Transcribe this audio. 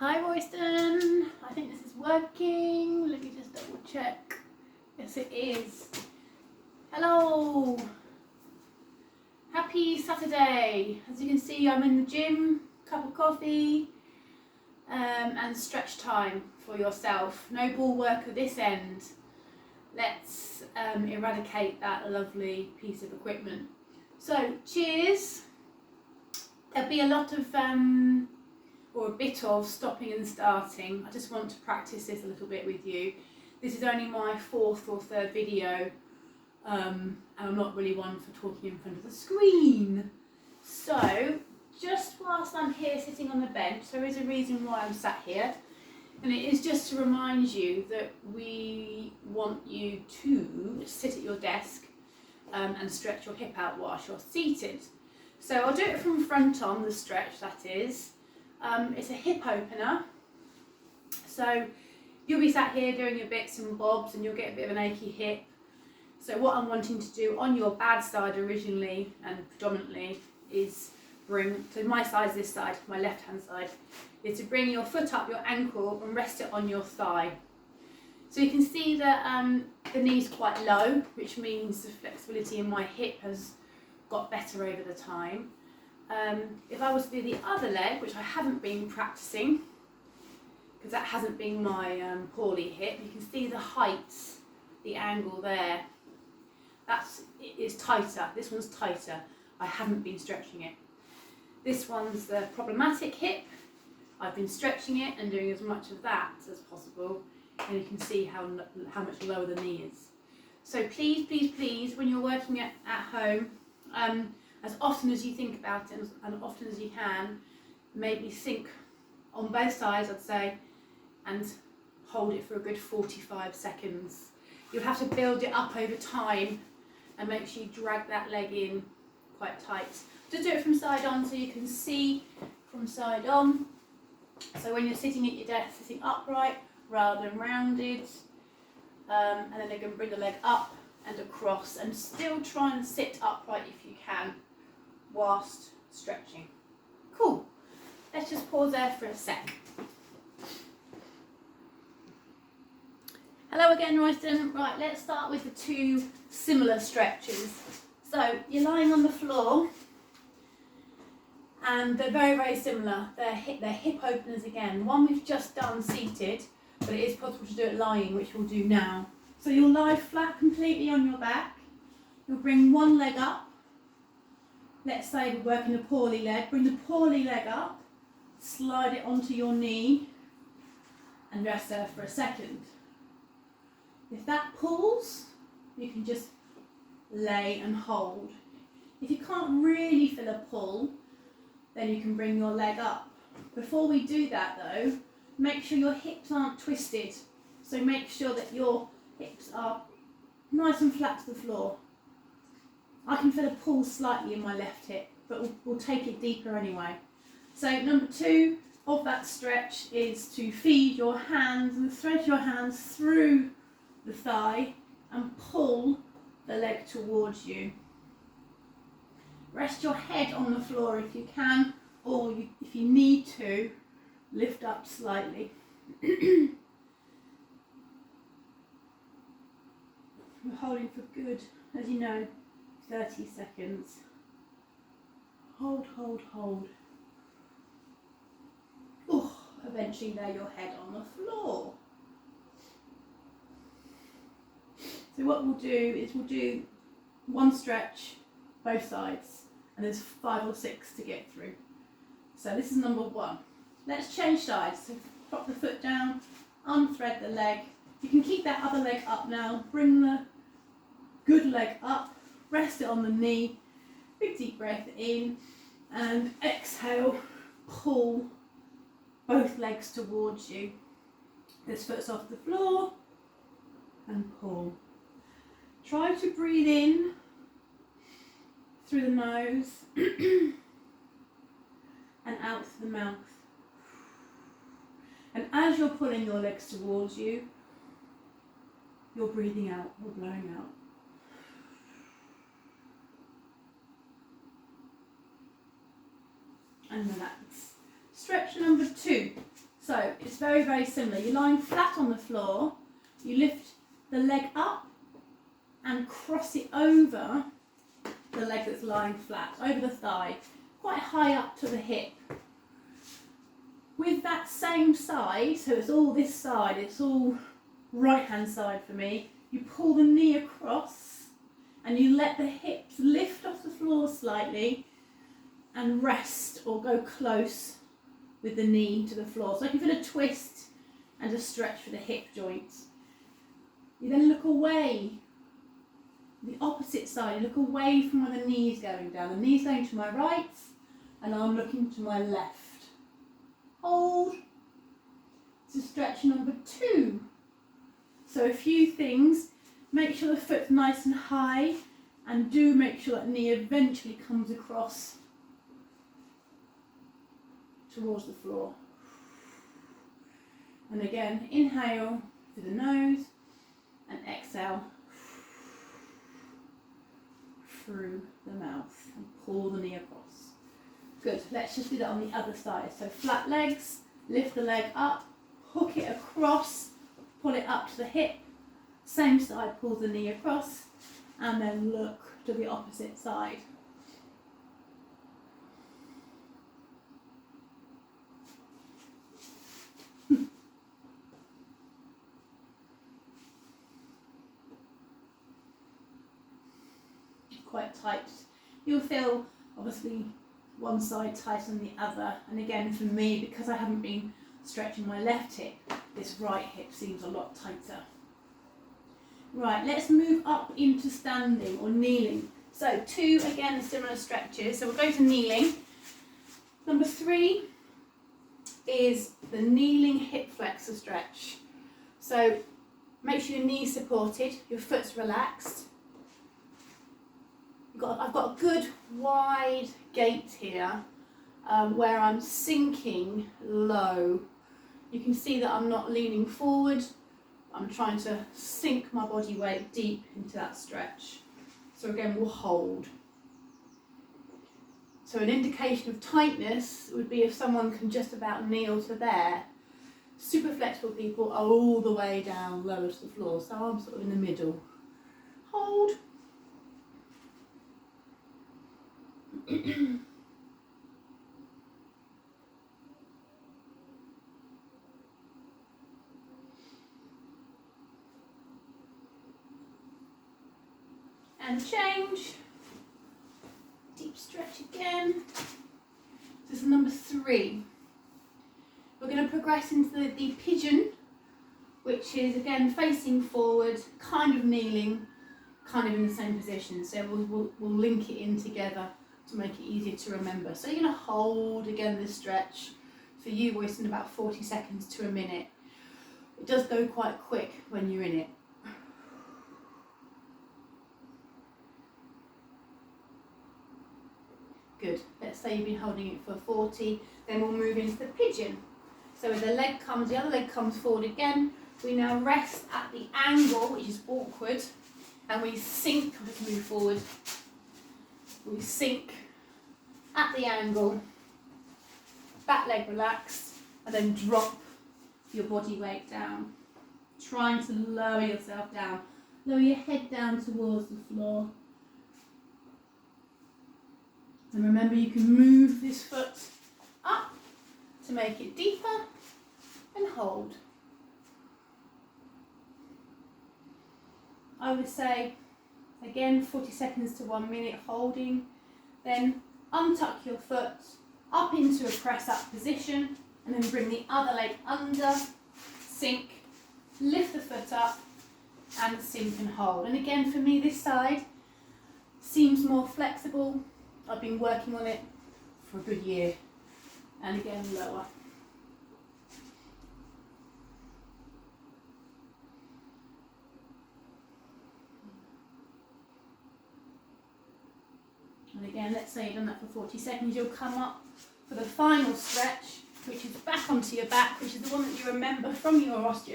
Hi Royston, I think this is working. Let me just double check. Yes it is. Hello. Happy Saturday. As you can see, I'm in the gym, cup of coffee and stretch time for yourself. No ball work at this end. Let's eradicate that lovely piece of equipment. So cheers. There'll be a lot of or a bit of stopping and starting. I just want to practice this a little bit with you. This is only my fourth or third video and I'm not really one for talking in front of the screen. So just whilst I'm here sitting on the bench, there is a reason why I'm sat here, and it is just to remind you that we want you to sit at your desk and stretch your hip out whilst you're seated. So I'll do it from front on, the stretch that is. It's a hip opener, so you'll be sat here doing your bits and bobs and you'll get a bit of an achy hip. So what I'm wanting to do on your bad side originally and predominantly is so my side is this side, my left hand side, is to bring your foot up your ankle and rest it on your thigh. So you can see that the knee's quite low, which means the flexibility in my hip has got better over the time. If I was to do the other leg, which I haven't been practicing because that hasn't been my poorly hip, you can see the height, the angle there. It's tighter. This one's tighter. I haven't been stretching it. This one's the problematic hip. I've been stretching it and doing as much of that as possible, and you can see how much lower the knee is. So please, please, please, when you're working at home, as often as you think about it and often as you can, maybe sink on both sides, I'd say, and hold it for a good 45 seconds. You'll have to build it up over time and make sure you drag that leg in quite tight. Just do it from side on so you can see from side on. So when you're sitting at your desk, sitting upright rather than rounded, and then you can bring the leg up and across and still try and sit upright if you can whilst stretching. Cool. Let's just pause there for a sec. Hello again, Royston. Right, let's start with the two similar stretches. So you're lying on the floor and they're very, very similar. They're hip openers again. The one we've just done seated, but it is possible to do it lying, which we'll do now. So you'll lie flat completely on your back. You'll bring one leg up. Let's say we're working the poorly leg. Bring the poorly leg up, slide it onto your knee and rest there for a second. If that pulls, you can just lay and hold. If you can't really feel a pull, then you can bring your leg up. Before we do that though, make sure your hips aren't twisted. So make sure that your hips are nice and flat to the floor. I can feel a pull slightly in my left hip, but we'll take it deeper anyway. So number 2 of that stretch is to feed your hands and thread your hands through the thigh and pull the leg towards you. Rest your head on the floor if you can, or if you need to, lift up slightly. We're holding for good, as you know, 30 seconds. Hold, hold, hold. Oh, eventually lay your head on the floor. So what we'll do is we'll do one stretch, both sides, and there's 5 or 6 to get through. So this is number 1. Let's change sides. So drop the foot down, unthread the leg. You can keep that other leg up now. Bring the good leg up, rest it on the knee. Big deep breath in and exhale, pull both legs towards you. This foot's off the floor and pull. Try to breathe in through the nose and out through the mouth. And as you're pulling your legs towards you, you're breathing out or blowing out. And relax. Stretch number 2. So It's very, very similar. You're lying flat on the floor, you lift the leg up and cross it over the leg that's lying flat, over the thigh, quite high up to the hip. With that same side, so it's all this side, it's all right hand side for me, you pull the knee across and you let the hips lift off the floor slightly and rest or go close with the knee to the floor. So I can feel a twist and a stretch for the hip joints. You then look away, the opposite side, you look away from where the knee's going down. The knee's going to my right and I'm looking to my left. Hold. So stretch number 2. So a few things, make sure the foot's nice and high and do make sure that knee eventually comes across towards the floor. And again, inhale through the nose and exhale through the mouth and pull the knee across. Good, let's just do that on the other side. So flat legs, lift the leg up, hook it across, pull it up to the hip, same side, pull the knee across, and then look to the opposite side. Quite tight. You'll feel obviously one side tighter than the other, and again for me, because I haven't been stretching my left hip, this right hip seems a lot tighter. Right, let's move up into standing or kneeling. So 2 again similar stretches, so we'll go to kneeling. Number 3 is the kneeling hip flexor stretch. So make sure your knee's supported, your foot's relaxed. I've got a good wide gait here where I'm sinking low. You can see that I'm not leaning forward. I'm trying to sink my body weight deep into that stretch. So again, we'll hold. So an indication of tightness would be if someone can just about kneel to there. Super flexible people are all the way down lower to the floor. So I'm sort of in the middle. Hold. And change. Deep stretch again. This is number 3. We're going to progress into the pigeon, which is again facing forward, kind of kneeling, kind of in the same position. So we'll link it in together to make it easier to remember. So you're going to hold again this stretch. For you, it's in about 40 seconds to a minute. It does go quite quick when you're in it. Good. Let's say you've been holding it for 40, then we'll move into the pigeon. So the other leg comes forward again. We now rest at the angle, which is awkward, and we sink. Let's move forward. We sink at the angle, back leg relaxed, and then drop your body weight down, trying to lower yourself down. Lower your head down towards the floor. And remember, you can move this foot up to make it deeper and hold. I would say, again, 40 seconds to 1 minute holding. Then untuck your foot up into a press up position and then bring the other leg under, sink, lift the foot up and sink and hold. And again, for me, this side seems more flexible. I've been working on it for a good year. And again, lower. And again, let's say you've done that for 40 seconds, you'll come up for the final stretch, which is back onto your back, which is the one that you remember from your osteo